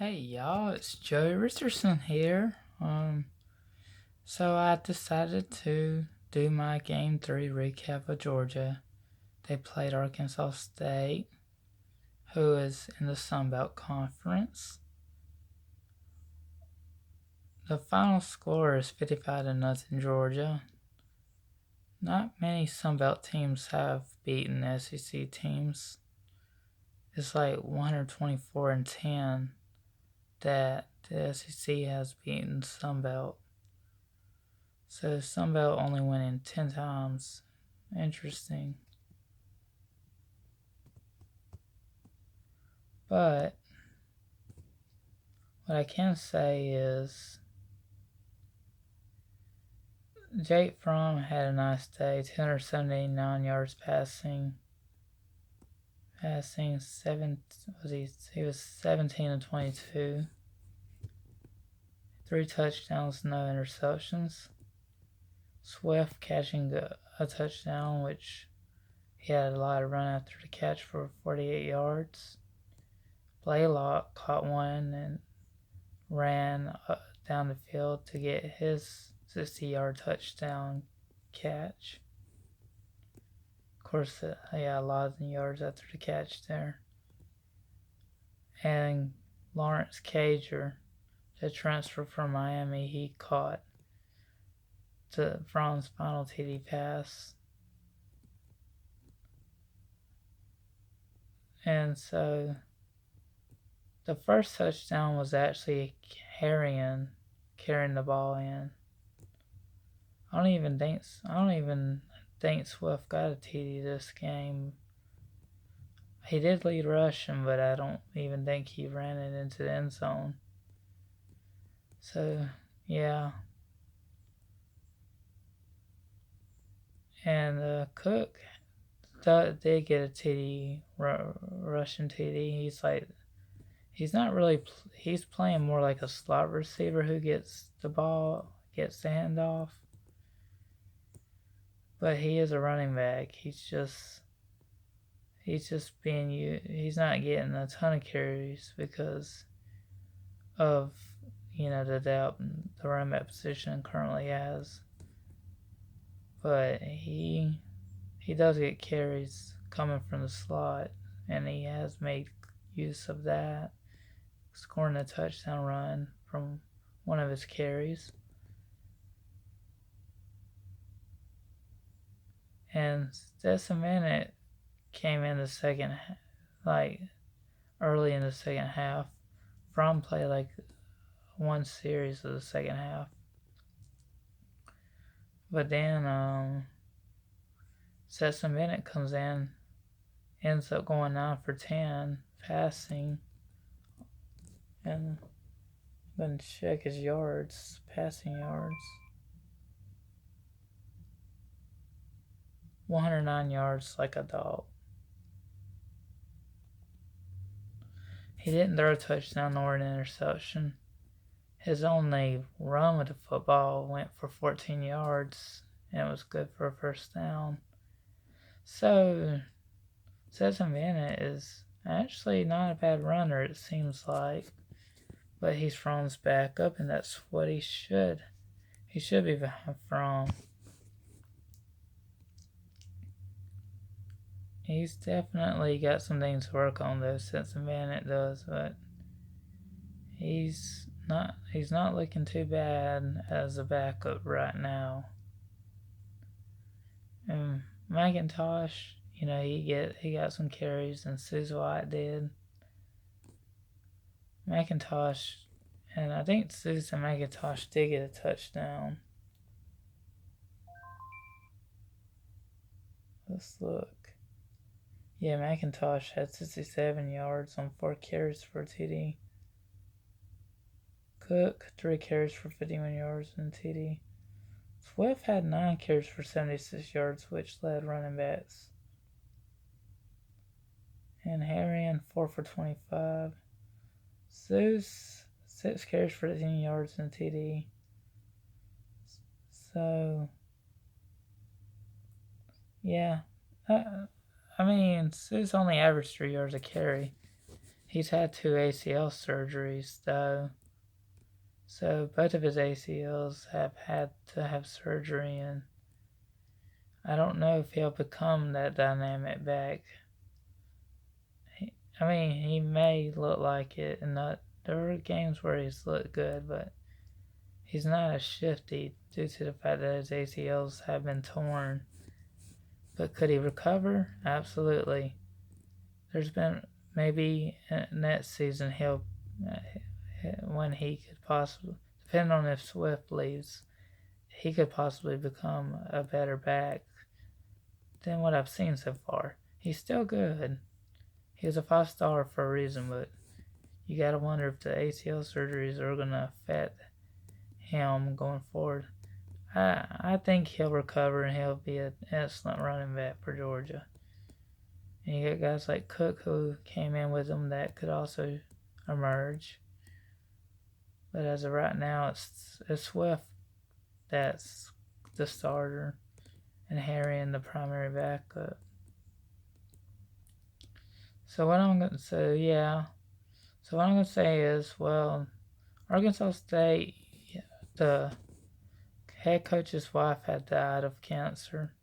Hey y'all, it's Joey Richardson here. So I decided to do my Game 3 recap of Georgia. They played Arkansas State, who is in the Sun Belt Conference. The final score is 55-0 Georgia. Not many Sun Belt teams have beaten SEC teams. It's like 124-10 that the SEC has beaten Sun Belt. So Sun Belt only winning 10 times. Interesting. But what I can say is Jake Fromm had a nice day. 279 yards passing. He was 17 and 22. 3 touchdowns, no interceptions. Swift catching a touchdown, which he had a lot of run after the catch for 48 yards. Blaylock caught one and ran down the field to get his 60-yard touchdown catch. Of course, he had a lot of yards after the catch there. And Lawrence Cager, the transfer from Miami, he caught Fromm's final TD pass. And so the first touchdown was actually carrying the ball in. I don't even think Swift got a TD this game. He did lead rushing, but I don't even think he ran it into the end zone. So, yeah. And Cook did get a TD, rushing TD. He's playing more like a slot receiver who gets the ball, gets the handoff. But he is a running back. He's just he's not getting a ton of carries because of the depth the running back position currently has. But he does get carries coming from the slot, and he has made use of that, scoring a touchdown run from one of his carries. And Stetson Bennett came in the second, early in the second half. Fromm played like one series of the second half. But then Stetson Bennett comes in, ends up going 9 for 10 passing, and then check his passing yards. 109 yards like a dog. He didn't throw a touchdown nor an interception. His only run with the football went for 14 yards, and it was good for a first down. So, Stetson Bennett is actually not a bad runner, it seems like. But he's Fromm's backup, and that's what he should. He should be behind Fromm. He's definitely got some things to work on, though, Stetson Bennett does, but he's not looking too bad as a backup right now. And McIntosh, he got some carries, and Suze White did. McIntosh, and I think Suze and McIntosh did get a touchdown. Let's look. Yeah, McIntosh had 67 yards on 4 carries for a TD. Cook, 3 carries for 51 yards and TD. Swift had 9 carries for 76 yards, which led running backs. And Harrion, 4 for 25. Zeus, 6 carries for 18 yards and TD. So, yeah. Zeus only averaged 3 yards a carry. He's had 2 ACL surgeries, though. So both of his ACLs have had to have surgery, and I don't know if he'll become that dynamic back. I mean, he may look like it, and there are games where he's looked good, but he's not as shifty due to the fact that his ACLs have been torn. But could he recover? Absolutely. There's been maybe next season when he could possibly, depending on if Swift leaves, he could possibly become a better back than what I've seen so far. He's still good. He was a 5-star for a reason, but you gotta wonder if the ACL surgeries are gonna affect him going forward. I think he'll recover and he'll be an excellent running back for Georgia. And you got guys like Cook who came in with him that could also emerge. But as of right now, it's Swift that's the starter and Harry in the primary backup. So what I'm gonna say is, well, Arkansas State, the head coach's wife had died of cancer.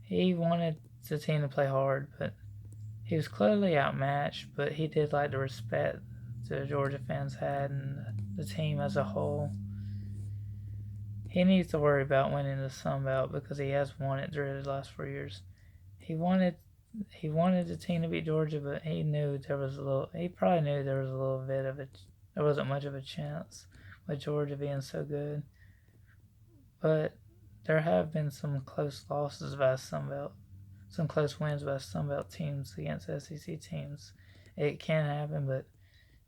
He wanted the team to play hard, but he was clearly outmatched, but he did like the respect the Georgia fans had and the team as a whole. He needs to worry about winning the Sun Belt because he has won it during the last 4 years. He wanted the team to beat Georgia, but he probably knew there was a little bit of it. There wasn't much of a chance with Georgia being so good. But there have been some close losses by Sun Belt, some close wins by Sun Belt teams against SEC teams. It can happen, but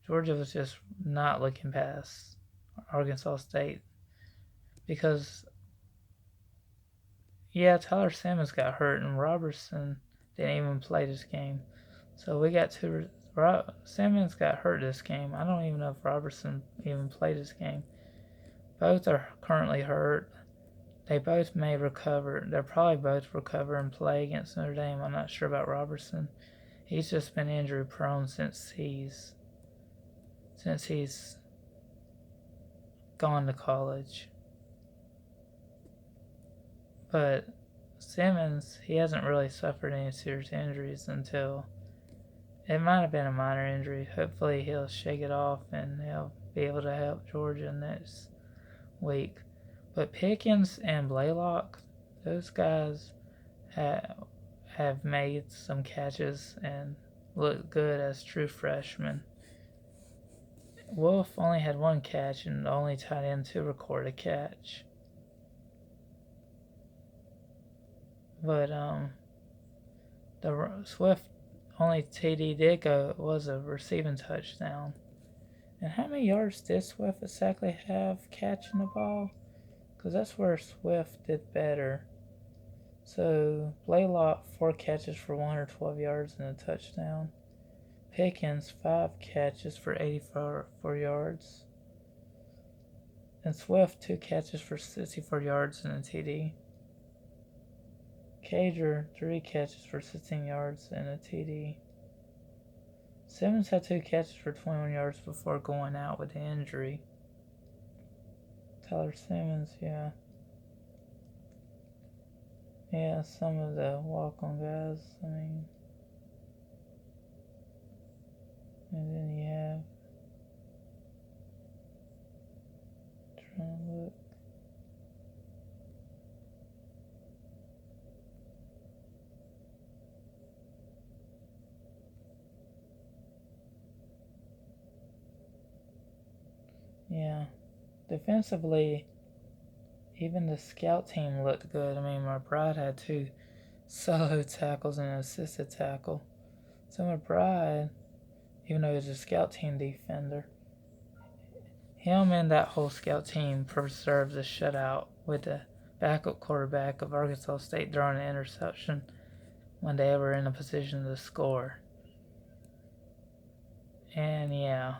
Georgia was just not looking past Arkansas State because, yeah, Tyler Simmons got hurt and Robertson didn't even play this game. So we got Simmons got hurt this game. I don't even know if Robertson even played this game. Both are currently hurt. They both may recover. They'll probably both recover and play against Notre Dame. I'm not sure about Robertson. He's just been injury prone since he's gone to college. But Simmons, he hasn't really suffered any serious injuries until it might have been a minor injury. Hopefully he'll shake it off and he'll be able to help Georgia next week. But Pickens and Blaylock, those guys have made some catches and look good as true freshmen. Wolf only had 1 catch and only tight end to record a catch. But the Swift only TD did go was a receiving touchdown. And how many yards did Swift exactly have catching the ball? Because that's where Swift did better. So Blaylock 4 catches for 112 yards and a touchdown. Pickens 5 catches for 84 yards. And Swift 2 catches for 64 yards and a TD. Cager 3 catches for 16 yards and a TD. Simmons had 2 catches for 21 yards before going out with the injury. Tyler Simmons, yeah. Yeah, some of the walk-on guys, I mean. And then you have, trying to look. Yeah. Defensively, even the scout team looked good. I mean, McBride had 2 solo tackles and an assisted tackle. So McBride, even though he's a scout team defender, him and that whole scout team preserved the shutout with the backup quarterback of Arkansas State throwing an interception when they were in a position to score. And yeah.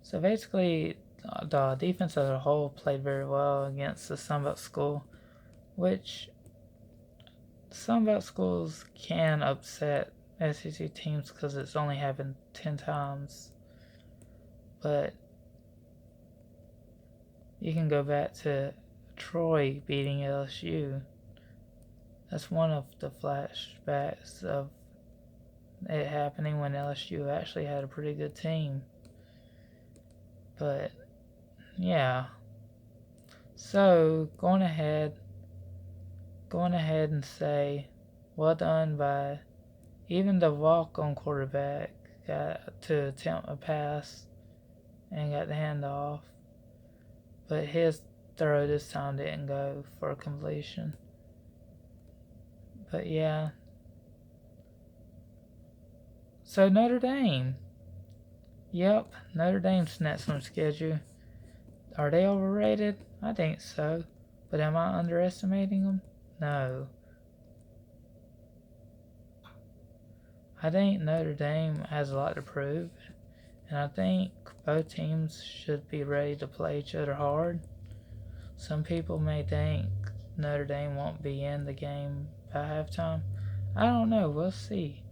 So basically, the defense as a whole played very well against the Sunbelt school, which Sunbelt schools can upset SEC teams because it's only happened 10 times. But you can go back to Troy beating LSU. That's one of the flashbacks of it happening when LSU actually had a pretty good team. But yeah. So going ahead and say well done by even the walk-on quarterback got to attempt a pass and got the handoff, but his throw this time didn't go for completion. But yeah. So Notre Dame. Yep, Notre Dame's next on schedule. Are they overrated? I think so. But am I underestimating them? No. I think Notre Dame has a lot to prove, and I think both teams should be ready to play each other hard. Some people may think Notre Dame won't be in the game by halftime. I don't know. We'll see.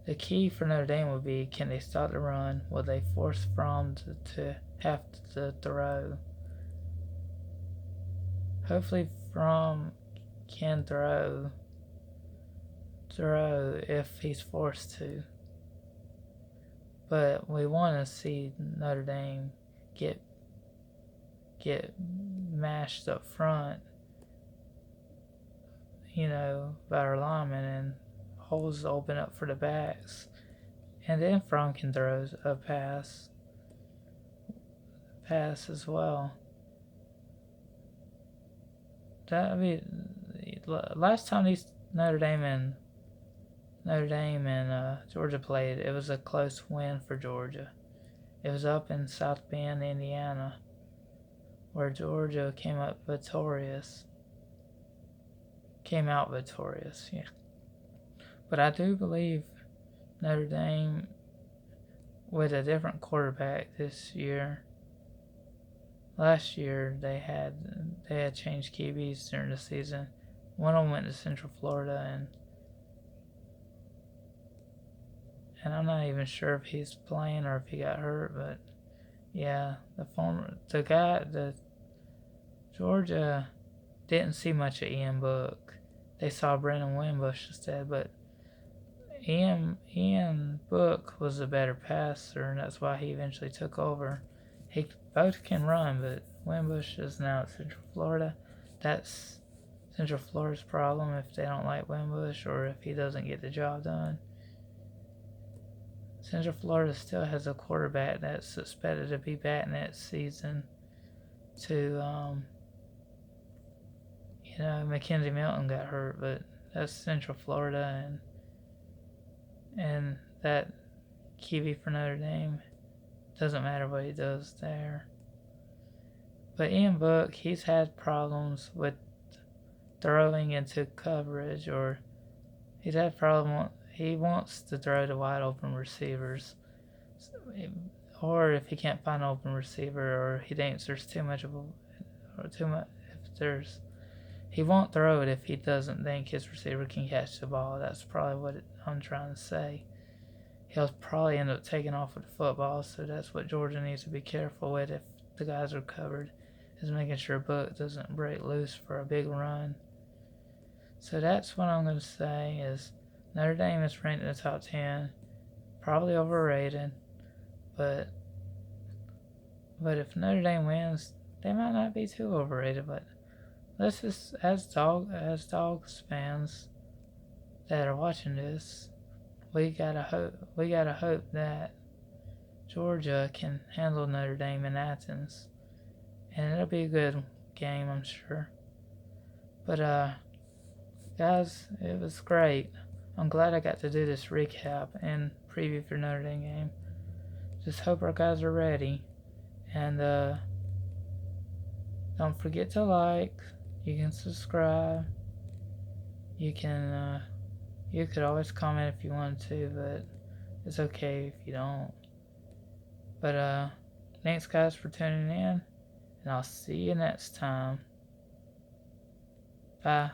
The key for Notre Dame will be, can they stop the run? Will they force Fromm to have to throw? Hopefully Fromm can throw if he's forced to. But we want to see Notre Dame get mashed up front, by our linemen, and holes open up for the backs. And then Fromm can throw a pass as well. Last time these Notre Dame and Georgia played, it was a close win for Georgia. It was up in South Bend, Indiana, where Georgia came out victorious, yeah. But I do believe Notre Dame, with a different quarterback this year. Last year they had changed QBs during the season. One of them went to Central Florida, and I'm not even sure if he's playing or if he got hurt. But yeah, the Georgia didn't see much of Ian Book. They saw Brandon Wimbush instead, but Ian Book was a better passer, and that's why he eventually took over. Both can run, but Wimbush is now at Central Florida. That's Central Florida's problem if they don't like Wimbush or if he doesn't get the job done. Central Florida still has a quarterback that's expected to be back next season Mackenzie Milton got hurt, but that's Central Florida, and that QB for Notre Dame, doesn't matter what he does there. But Ian Book, he's had problems with throwing into coverage, or he's had problem. He wants to throw to wide open receivers, or if he can't find an open receiver, or he thinks there's too much. He won't throw it if he doesn't think his receiver can catch the ball. That's probably what I'm trying to say. He'll probably end up taking off with the football, so that's what Georgia needs to be careful with if the guys are covered, is making sure Book doesn't break loose for a big run. So that's what I'm going to say is Notre Dame is ranked in the top 10, probably overrated, but if Notre Dame wins, they might not be too overrated. But let's just, as Dogs fans that are watching this, we gotta hope that Georgia can handle Notre Dame in Athens, and it'll be a good game, I'm sure. But guys, it was great. I'm glad I got to do this recap and preview for Notre Dame game. Just hope our guys are ready, and don't forget to like. You can subscribe. You could always comment if you wanted to, but it's okay if you don't. But thanks guys for tuning in, and I'll see you next time. Bye.